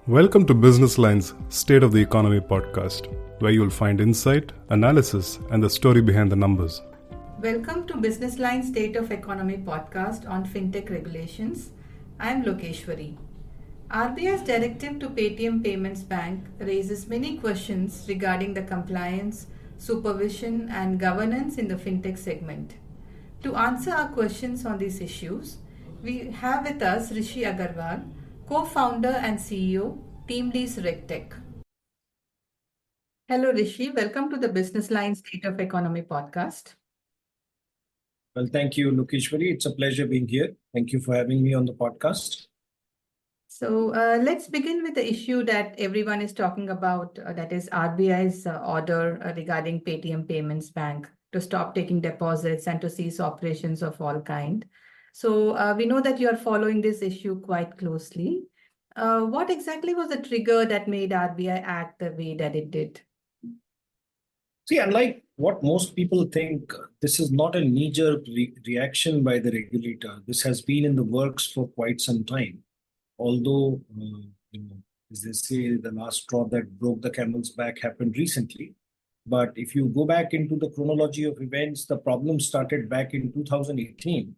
Welcome to Business Line's State of the Economy podcast, where you'll find insight, analysis, and the story behind the numbers. Welcome to Businessline State of Economy podcast on fintech regulations. I am Lokeshwarri. RBI's directive to Paytm Payments Bank raises many questions regarding the compliance, supervision, and governance in the fintech segment. To answer our questions on these issues, we have with us Rishi Agrawal, co-founder and CEO, TeamLease RegTech. Hello, Rishi. Welcome to the Businessline State of Economy podcast. Well, thank you, Lokeshwarri. It's a pleasure being here. Thank you for having me on the podcast. So let's begin with the issue that everyone is talking about, that is RBI's order regarding Paytm Payments Bank to stop taking deposits and to cease operations of all kind. So we know that you are following this issue quite closely. What exactly was the trigger that made RBI act the way that it did? See, unlike what most people think, this is not a knee-jerk reaction by the regulator. This has been in the works for quite some time. Although, as they say, the last straw that broke the camel's back happened recently. But if you go back into the chronology of events, the problem started back in 2018,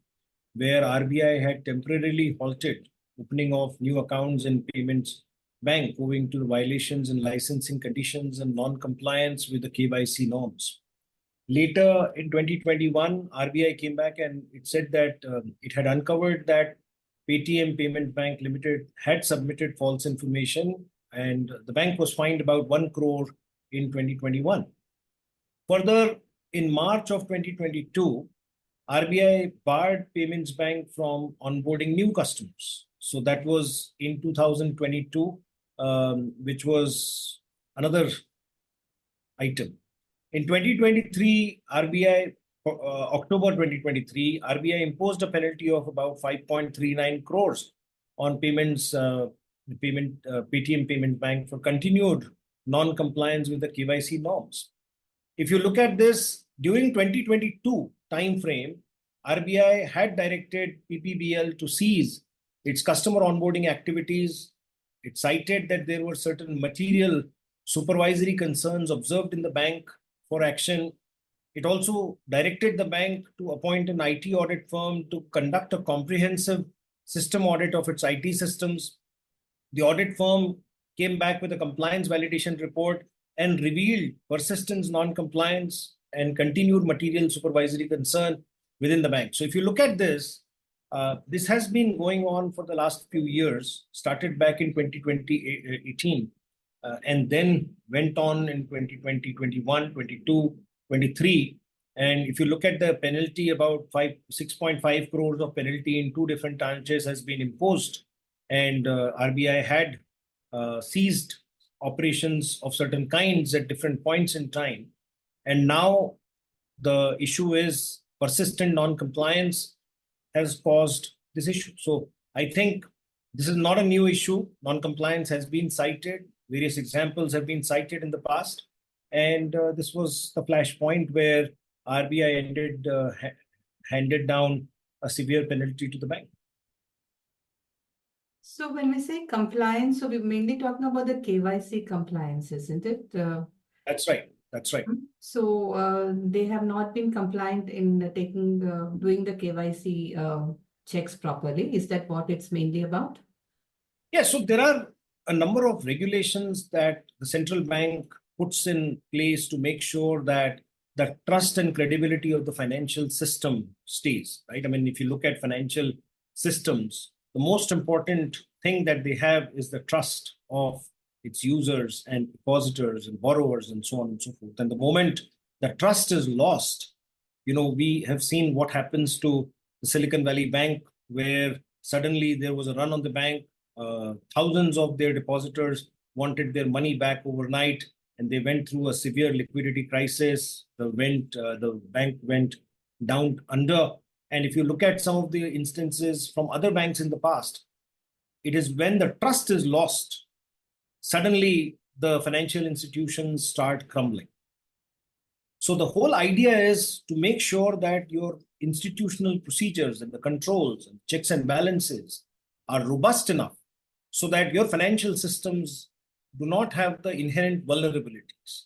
where RBI had temporarily halted opening of new accounts in Payments Bank owing to the violations in licensing conditions and non-compliance with the KYC norms. Later in 2021, RBI came back and it said that it had uncovered that Paytm Payments Bank Limited had submitted false information, and the bank was fined about 1 crore in 2021. Further, in March of 2022, RBI barred Payments Bank from onboarding new customers. So that was in 2022, which was another item. In 2023, October 2023, RBI imposed a penalty of about 5.39 crores on Paytm Payments Bank for continued non-compliance with the KYC norms. If you look at this, during 2022 timeframe, RBI had directed PPBL to cease its customer onboarding activities. It cited that there were certain material supervisory concerns observed in the bank for action. It also directed the bank to appoint an IT audit firm to conduct a comprehensive system audit of its IT systems. The audit firm came back with a compliance validation report and revealed persistent non-compliance and continued material supervisory concern within the bank. So if you look at this, this has been going on for the last few years, started back in 2018, and then went on in 2020, 21, 22, 23. And if you look at the penalty, about 6.5 crores of penalty in two different tranches has been imposed. And RBI had ceased operations of certain kinds at different points in time. And now the issue is persistent non-compliance has caused this issue. So I think this is not a new issue. Non-compliance has been cited. Various examples have been cited in the past. And this was the flashpoint where RBI handed down a severe penalty to the bank. So when we say compliance, so we're mainly talking about the KYC compliance, isn't it? That's right. That's right. So they have not been compliant in doing the KYC checks properly. Is that what it's mainly about? Yeah, so there are a number of regulations that the central bank puts in place to make sure that the trust and credibility of the financial system stays, right? I mean, if you look at financial systems, the most important thing that they have is the trust of its users and depositors and borrowers and so on and so forth. And the moment the trust is lost, we have seen what happens to the Silicon Valley Bank, where suddenly there was a run on the bank. Thousands of their depositors wanted their money back overnight, and they went through a severe liquidity crisis. The bank went down under. And if you look at some of the instances from other banks in the past, it is when the trust is lost, suddenly the financial institutions start crumbling. So the whole idea is to make sure that your institutional procedures and the controls and checks and balances are robust enough so that your financial systems do not have the inherent vulnerabilities.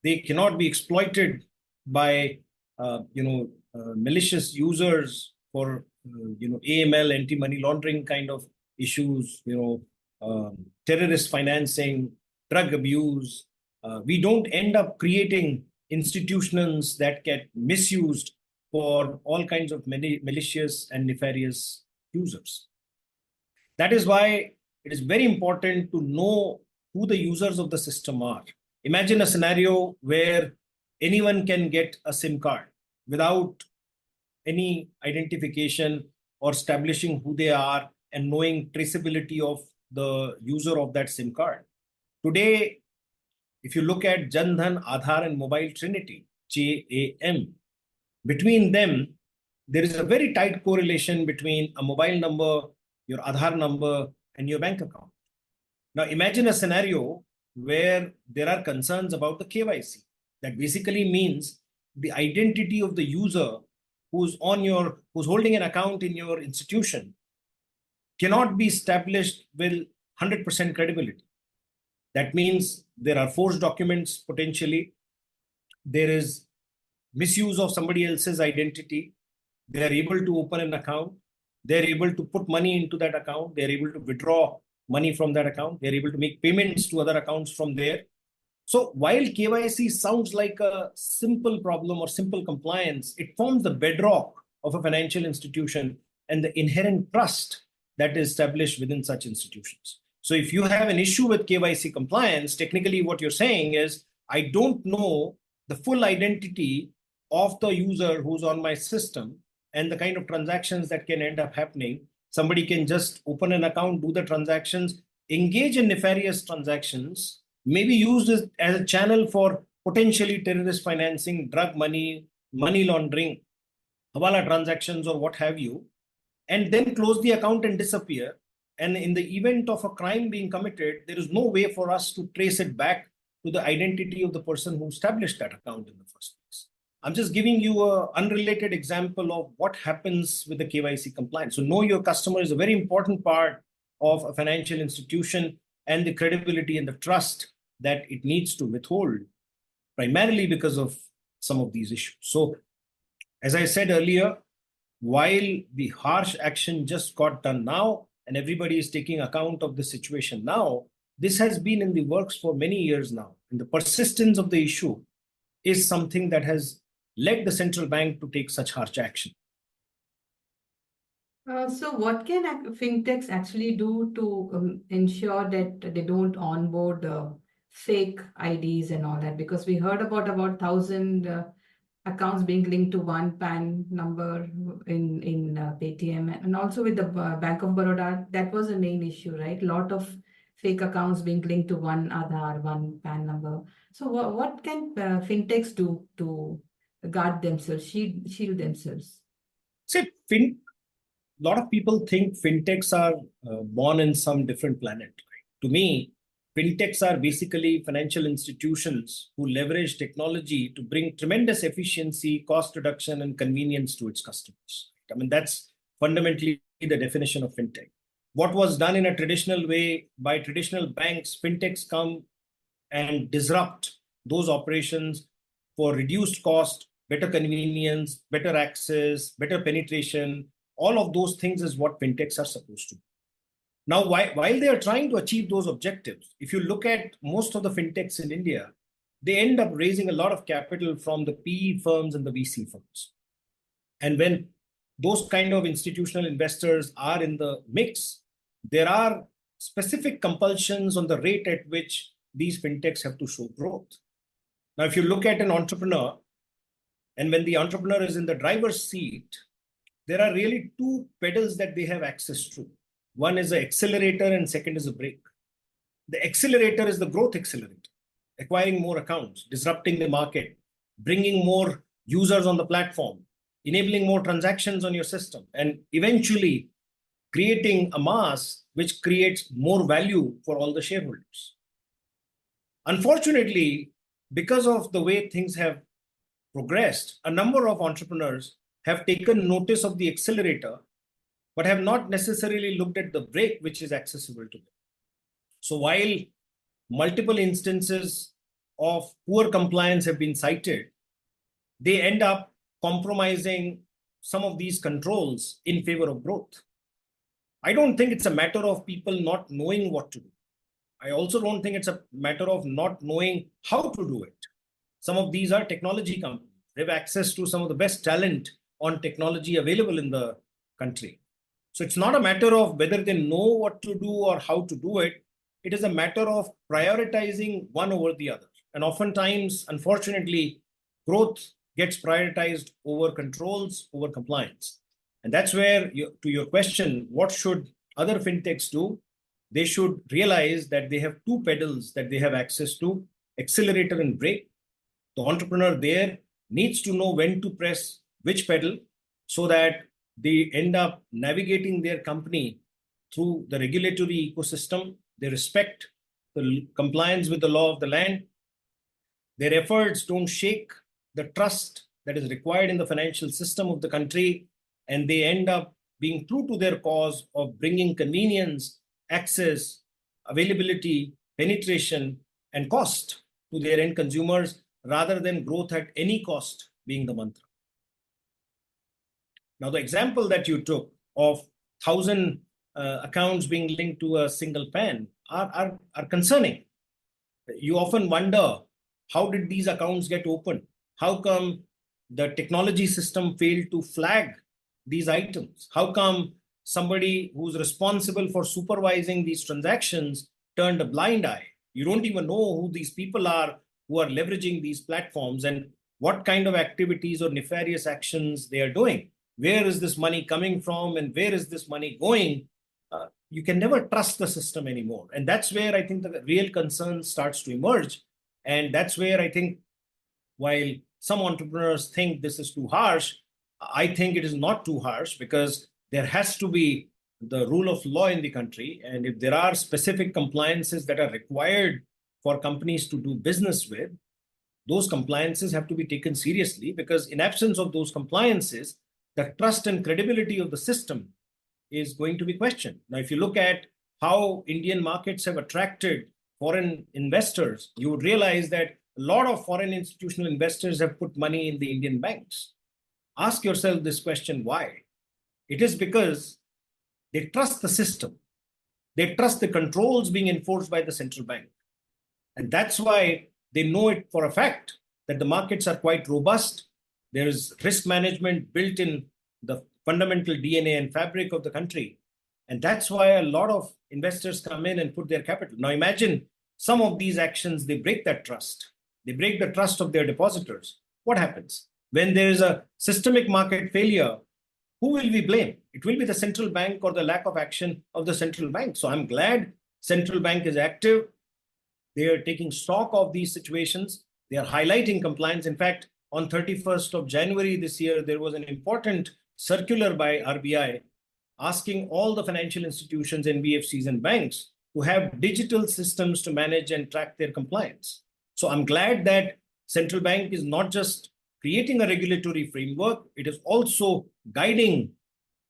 They cannot be exploited by malicious users for AML, anti-money laundering kind of issues, terrorist financing, drug abuse. We don't end up creating institutions that get misused for all kinds of malicious and nefarious users. That is why it is very important to know who the users of the system are. Imagine a scenario where anyone can get a SIM card without any identification or establishing who they are and knowing traceability of the user of that SIM card. Today, if you look at Jan Dhan, Aadhaar and Mobile Trinity, JAM, between them, there is a very tight correlation between a mobile number, your Aadhaar number, and your bank account. Now, imagine a scenario where there are concerns about the KYC. That basically means the identity of the user who's holding an account in your institution cannot be established with 100% credibility. That means there are forged documents potentially. There is misuse of somebody else's identity. They are able to open an account. They're able to put money into that account. They're able to withdraw money from that account. They're able to make payments to other accounts from there. So while KYC sounds like a simple problem or simple compliance, it forms the bedrock of a financial institution and the inherent trust that is established within such institutions. So if you have an issue with KYC compliance, technically what you're saying is, I don't know the full identity of the user who's on my system and the kind of transactions that can end up happening. Somebody can just open an account, do the transactions, engage in nefarious transactions, maybe used as a channel for potentially terrorist financing, drug money, money laundering, hawala transactions or what have you, and then close the account and disappear. And in the event of a crime being committed, there is no way for us to trace it back to the identity of the person who established that account in the first place. I'm just giving you an unrelated example of what happens with the KYC compliance. So know your customer is a very important part of a financial institution and the credibility and the trust that it needs to withhold, primarily because of some of these issues. So as I said earlier, while the harsh action just got done now and everybody is taking account of the situation now, this has been in the works for many years now. And the persistence of the issue is something that has led the central bank to take such harsh action. So what can fintechs actually do to ensure that they don't onboard fake IDs and all that? Because we heard about 1,000 accounts being linked to one PAN number in Paytm, and also with the Bank of Baroda, that was the main issue, right? A lot of fake accounts being linked to one Aadhaar, one PAN number. So what can fintechs do to guard themselves, shield themselves? See, a lot of people think fintechs are born in some different planet. Right? To me, fintechs are basically financial institutions who leverage technology to bring tremendous efficiency, cost reduction, and convenience to its customers. I mean, that's fundamentally the definition of fintech. What was done in a traditional way by traditional banks, fintechs come and disrupt those operations for reduced cost, better convenience, better access, better penetration. All of those things is what fintechs are supposed to do. Now, while they are trying to achieve those objectives, if you look at most of the fintechs in India, they end up raising a lot of capital from the PE firms and the VC firms. And when those kind of institutional investors are in the mix, there are specific compulsions on the rate at which these fintechs have to show growth. Now, if you look at an entrepreneur, and when the entrepreneur is in the driver's seat, there are really two pedals that they have access to. One is an accelerator and second is a brake. The accelerator is the growth accelerator, acquiring more accounts, disrupting the market, bringing more users on the platform, enabling more transactions on your system, and eventually creating a mass which creates more value for all the shareholders. Unfortunately, because of the way things have progressed, a number of entrepreneurs have taken notice of the accelerator, but have not necessarily looked at the brake which is accessible to them. So while multiple instances of poor compliance have been cited, they end up compromising some of these controls in favor of growth. I don't think it's a matter of people not knowing what to do. I also don't think it's a matter of not knowing how to do it. Some of these are technology companies. They have access to some of the best talent on technology available in the country. So it's not a matter of whether they know what to do or how to do it. It is a matter of prioritizing one over the other. And oftentimes, unfortunately, growth gets prioritized over controls, over compliance. And that's where, to your question, what should other fintechs do? They should realize that they have two pedals that they have access to, accelerator and brake. The entrepreneur there needs to know when to press which pedal so that they end up navigating their company through the regulatory ecosystem. They respect the compliance with the law of the land. Their efforts don't shake the trust that is required in the financial system of the country, and they end up being true to their cause of bringing convenience, access, availability, penetration, and cost to their end consumers rather than growth at any cost being the mantra. Now, the example that you took of 1,000 accounts being linked to a single PAN are concerning. You often wonder, how did these accounts get opened? How come the technology system failed to flag these items? How come somebody who's responsible for supervising these transactions turned a blind eye? You don't even know who these people are who are leveraging these platforms and what kind of activities or nefarious actions they are doing. Where is this money coming from and where is this money going? You can never trust the system anymore. And that's where I think the real concern starts to emerge. And that's where I think, while some entrepreneurs think this is too harsh, I think it is not too harsh, because there has to be the rule of law in the country. And if there are specific compliances that are required for companies to do business with, those compliances have to be taken seriously, because in absence of those compliances, the trust and credibility of the system is going to be questioned. Now, if you look at how Indian markets have attracted foreign investors, you would realize that a lot of foreign institutional investors have put money in the Indian banks. Ask yourself this question, why? It is because they trust the system. They trust the controls being enforced by the central bank. And that's why they know it for a fact that the markets are quite robust. There is risk management built in the fundamental DNA and fabric of the country. And that's why a lot of investors come in and put their capital. Now imagine some of these actions, they break that trust. They break the trust of their depositors. What happens? When there is a systemic market failure, who will we blame? It will be the central bank or the lack of action of the central bank. So I'm glad central bank is active. They are taking stock of these situations. They are highlighting compliance. In fact, on 31st of January this year, there was an important circular by RBI asking all the financial institutions, NBFCs and banks to have digital systems to manage and track their compliance. So I'm glad that central bank is not just creating a regulatory framework, it is also guiding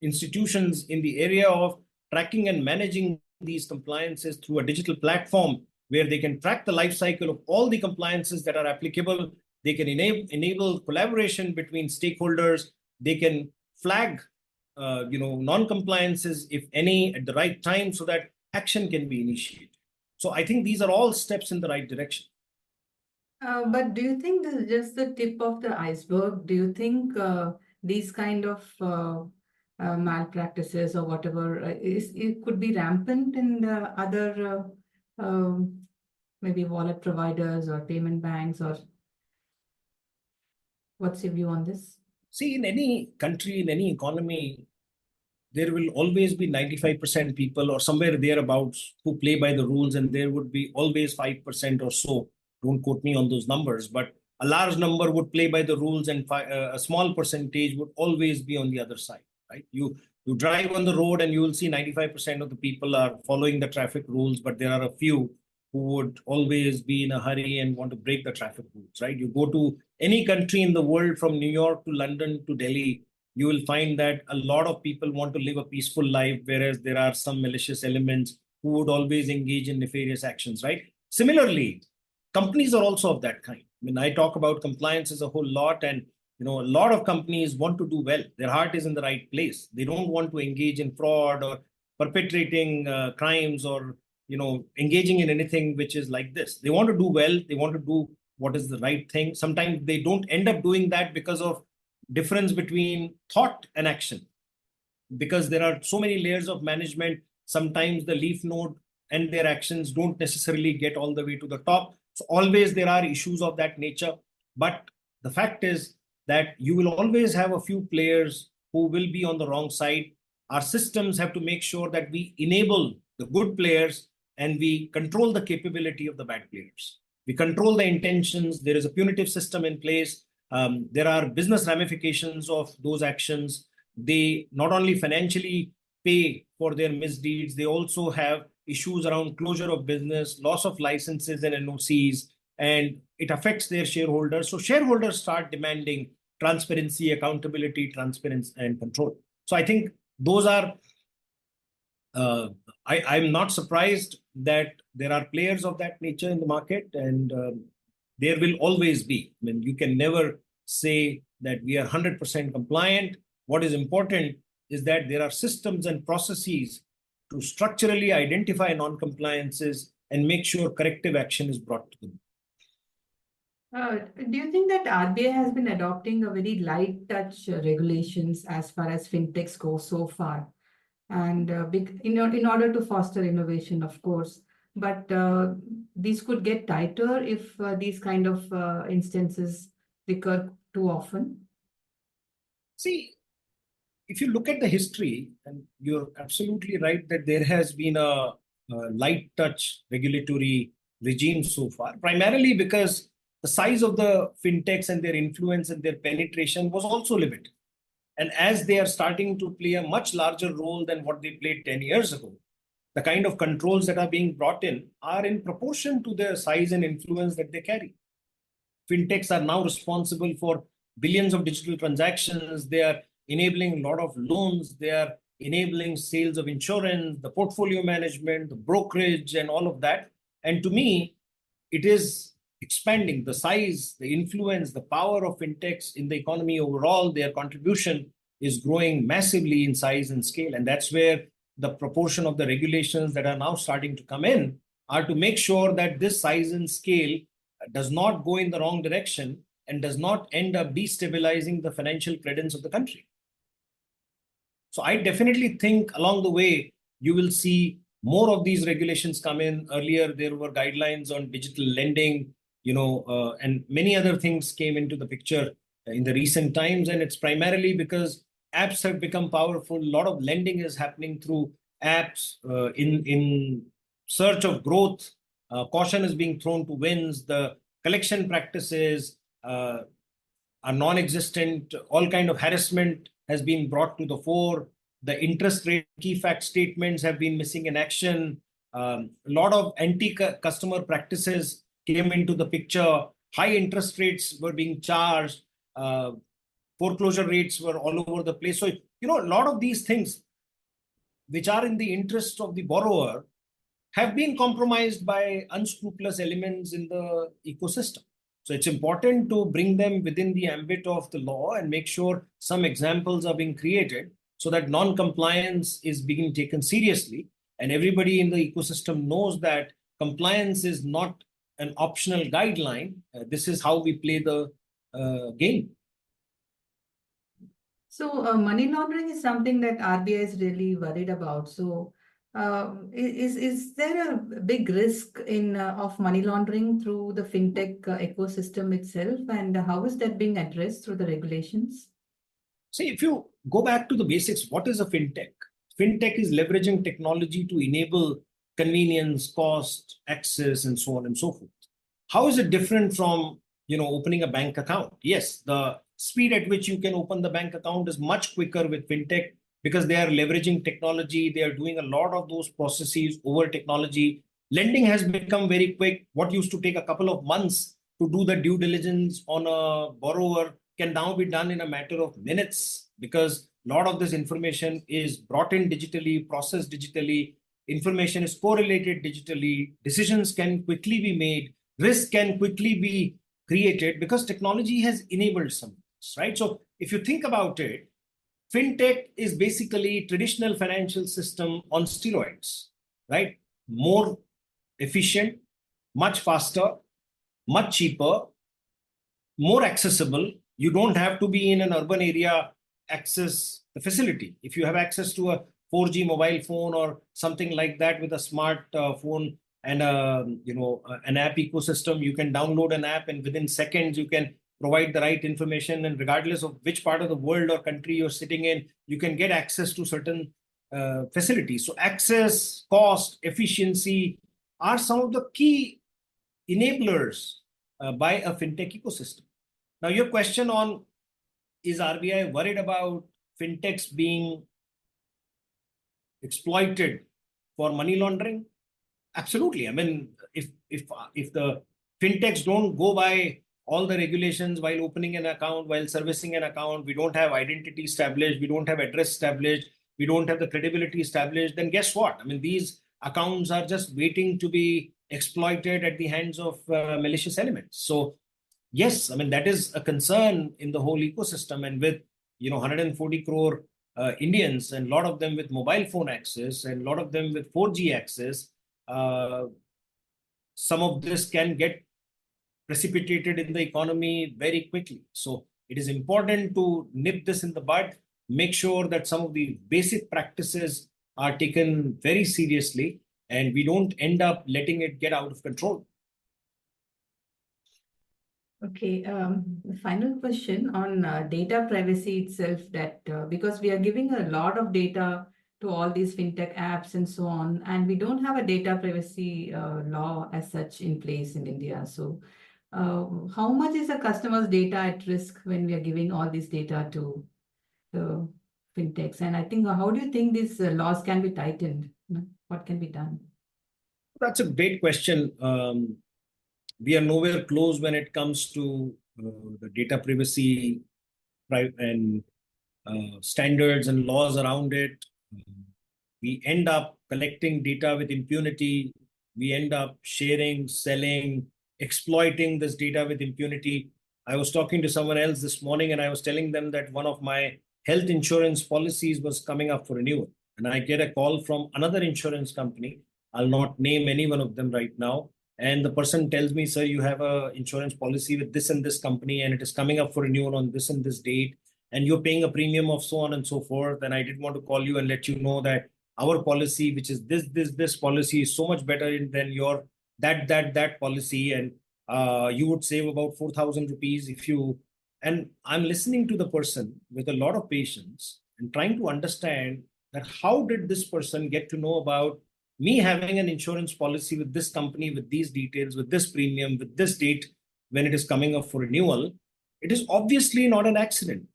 institutions in the area of tracking and managing these compliances through a digital platform where they can track the life cycle of all the compliances that are applicable. They can enable collaboration between stakeholders. They can flag non-compliances, if any, at the right time so that action can be initiated. So I think these are all steps in the right direction. But do you think this is just the tip of the iceberg? Do you think these kind of malpractices or whatever it could be rampant in the other maybe wallet providers or payment banks, or what's your view on this? See, in any country, in any economy, there will always be 95% people or somewhere thereabouts who play by the rules, and there would be always 5% or so. Don't quote me on those numbers, but a large number would play by the rules, and a small percentage would always be on the other side, right? You drive on the road and you will see 95% of the people are following the traffic rules, but there are a few who would always be in a hurry and want to break the traffic rules, right? You go to any country in the world, from New York to London to Delhi, you will find that a lot of people want to live a peaceful life, whereas there are some malicious elements who would always engage in nefarious actions, right? Similarly, companies are also of that kind. I mean, I talk about compliance as a whole lot, and a lot of companies want to do well. Their heart is in the right place. They don't want to engage in fraud or perpetrating crimes or engaging in anything which is like this. They want to do well. They want to do what is the right thing. Sometimes they don't end up doing that because of difference between thought and action. Because there are so many layers of management, sometimes the leaf node and their actions don't necessarily get all the way to the top. So always there are issues of that nature. But the fact is that you will always have a few players who will be on the wrong side. Our systems have to make sure that we enable the good players and we control the capability of the bad players. We control the intentions. There is a punitive system in place. There are business ramifications of those actions. They not only financially pay for their misdeeds, they also have issues around closure of business, loss of licenses and NOCs, and it affects their shareholders. So shareholders start demanding transparency, accountability, transparency, and control. So I think those are, I'm not surprised that there are players of that nature in the market, and there will always be. I mean, you can never say that we are 100% compliant. What is important is that there are systems and processes to structurally identify non-compliances and make sure corrective action is brought to them. Do you think that RBI has been adopting a very light touch regulations as far as fintechs go so far? And in order to foster innovation, of course, but these could get tighter if these kind of instances recur too often? See, if you look at the history, and you're absolutely right that there has been a light touch regulatory regime so far, primarily because the size of the fintechs and their influence and their penetration was also limited. And as they are starting to play a much larger role than what they played 10 years ago, the kind of controls that are being brought in are in proportion to their size and influence that they carry. Fintechs are now responsible for billions of digital transactions. They are enabling a lot of loans. They are enabling sales of insurance, the portfolio management, the brokerage, and all of that. And to me, it is expanding the size, the influence, the power of fintechs in the economy overall. Their contribution is growing massively in size and scale. And that's where the proportion of the regulations that are now starting to come in are to make sure that this size and scale does not go in the wrong direction and does not end up destabilizing the financial credence of the country. So I definitely think along the way, you will see more of these regulations come in. Earlier, there were guidelines on digital lending, and many other things came into the picture in the recent times. And it's primarily because apps have become powerful. A lot of lending is happening through apps in search of growth. Caution is being thrown to winds. The collection practices are non-existent. All kind of harassment has been brought to the fore. The interest rate key fact statements have been missing in action. A lot of anti-customer practices came into the picture. High interest rates were being charged. Foreclosure rates were all over the place. So, a lot of these things, which are in the interest of the borrower, have been compromised by unscrupulous elements in the ecosystem. So it's important to bring them within the ambit of the law and make sure some examples are being created so that non-compliance is being taken seriously. And everybody in the ecosystem knows that compliance is not an optional guideline. This is how we play the game. So money laundering is something that RBI is really worried about. So is there a big risk of money laundering through the fintech ecosystem itself, and how is that being addressed through the regulations? See, if you go back to the basics, what is a fintech? Fintech is leveraging technology to enable convenience, cost, access, and so on and so forth. How is it different from opening a bank account? Yes, the speed at which you can open the bank account is much quicker with fintech because they are leveraging technology. They are doing a lot of those processes over technology. Lending has become very quick. What used to take a couple of months to do the due diligence on a borrower can now be done in a matter of minutes because a lot of this information is brought in digitally, processed digitally, information is correlated digitally, decisions can quickly be made, risk can quickly be created because technology has enabled some of this, right? So if you think about it, fintech is basically traditional financial system on steroids, right? More efficient, much faster, much cheaper, more accessible. You don't have to be in an urban area access the facility. If you have access to a 4G mobile phone or something like that with a smart phone and an app ecosystem, you can download an app and within seconds you can provide the right information, and regardless of which part of the world or country you're sitting in, you can get access to certain facilities. So access, cost, efficiency are some of the key enablers by a fintech ecosystem. Now, your question on, is RBI worried about fintechs being exploited for money laundering? Absolutely. I mean, if the fintechs don't go by all the regulations while opening an account, while servicing an account, we don't have identity established, we don't have address established, we don't have the credibility established, then guess what? I mean, these accounts are just waiting to be exploited at the hands of malicious elements. So yes, I mean, that is a concern in the whole ecosystem. And with 140 crore Indians, and a lot of them with mobile phone access, and a lot of them with 4G access, some of this can get precipitated in the economy very quickly. So it is important to nip this in the bud, make sure that some of the basic practices are taken very seriously, and we don't end up letting it get out of control. Okay, the final question on data privacy itself, that because we are giving a lot of data to all these fintech apps and so on, and we don't have a data privacy law as such in place in India. So how much is a customer's data at risk when we are giving all this data to the fintechs? And I think, how do you think these laws can be tightened? What can be done? That's a great question. We are nowhere close when it comes to the data privacy and standards and laws around it. We end up collecting data with impunity. We end up sharing, selling, exploiting this data with impunity. I was talking to someone else this morning and I was telling them that one of my health insurance policies was coming up for renewal. And I get a call from another insurance company. I'll not name any one of them right now. And the person tells me, sir, you have an insurance policy with this and this company, and it is coming up for renewal on this and this date, and you're paying a premium of so on and so forth. And I did want to call you and let you know that our policy, which is this policy, is so much better than your that policy, and you would save about 4,000 rupees if you. And I'm listening to the person with a lot of patience and trying to understand that how did this person get to know about me having an insurance policy with this company, with these details, with this premium, with this date when it is coming up for renewal. It is obviously not an accident.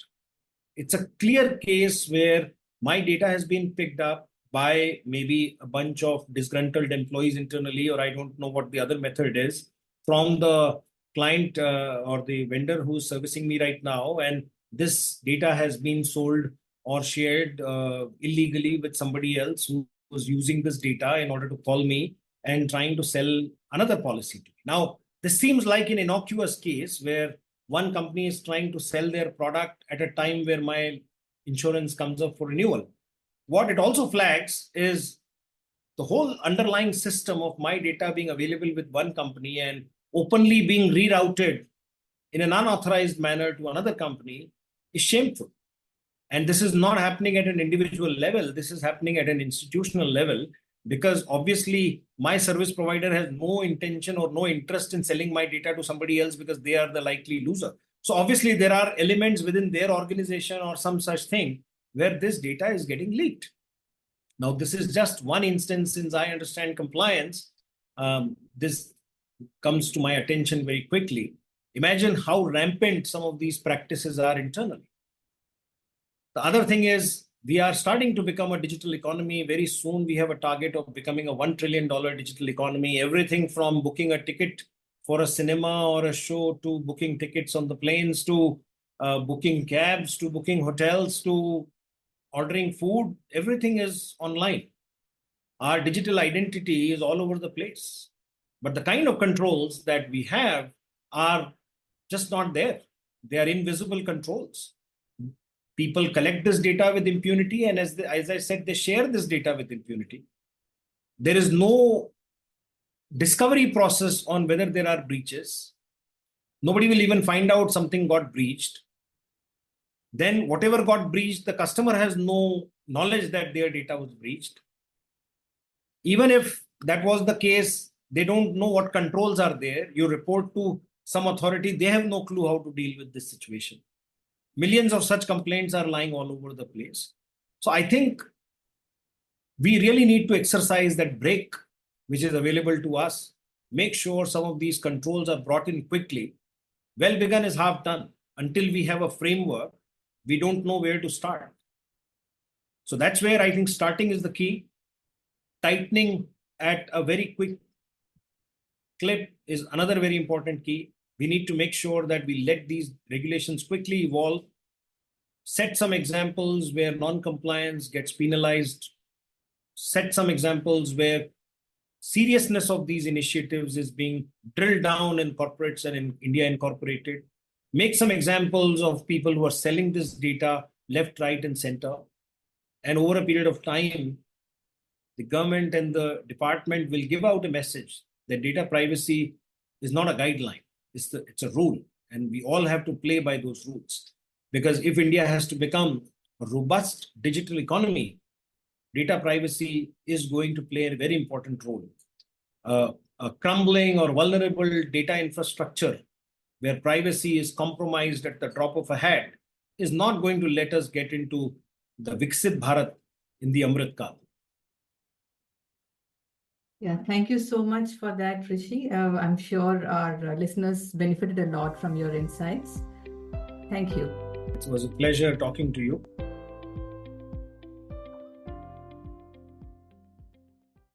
It's a clear case where my data has been picked up by maybe a bunch of disgruntled employees internally, or I don't know what the other method is, from the client or the vendor who's servicing me right now. And this data has been sold or shared illegally with somebody else who was using this data in order to call me and trying to sell another policy to me. Now, this seems like an innocuous case where one company is trying to sell their product at a time where my insurance comes up for renewal. What it also flags is the whole underlying system of my data being available with one company and openly being rerouted in an unauthorized manner to another company is shameful. And this is not happening at an individual level. This is happening at an institutional level, because obviously my service provider has no intention or no interest in selling my data to somebody else because they are the likely loser. So obviously there are elements within their organization or some such thing where this data is getting leaked. Now, this is just one instance. Since I understand compliance, this comes to my attention very quickly. Imagine how rampant some of these practices are internally. The other thing is, we are starting to become a digital economy. Very soon, we have a target of becoming a $1 trillion digital economy. Everything from booking a ticket for a cinema or a show, to booking tickets on the planes, to booking cabs, to booking hotels, to ordering food, everything is online. Our digital identity is all over the place. But the kind of controls that we have are just not there. They are invisible controls. People collect this data with impunity, and as I said, they share this data with impunity. There is no discovery process on whether there are breaches. Nobody will even find out something got breached. Then whatever got breached, the customer has no knowledge that their data was breached. Even if that was the case, they don't know what controls are there. You report to some authority, they have no clue how to deal with this situation. Millions of such complaints are lying all over the place. So I think we really need to exercise that brake which is available to us. Make sure some of these controls are brought in quickly. Well begun is half done. Until we have a framework, we don't know where to start. So that's where I think starting is the key. Tightening at a very quick clip is another very important key. We need to make sure that we let these regulations quickly evolve, set some examples where non-compliance gets penalized, set some examples where seriousness of these initiatives is being drilled down in corporates and in India Incorporated, make some examples of people who are selling this data left, right, and center. And over a period of time, the government and the department will give out a message that data privacy is not a guideline. It's a rule, and we all have to play by those rules. Because if India has to become a robust digital economy, data privacy is going to play a very important role. A crumbling or vulnerable data infrastructure where privacy is compromised at the drop of a hat is not going to let us get into the Viksit Bharat in the Amrit Kal. Yeah, thank you so much for that, Rishi. I'm sure our listeners benefited a lot from your insights. Thank you. It was a pleasure talking to you.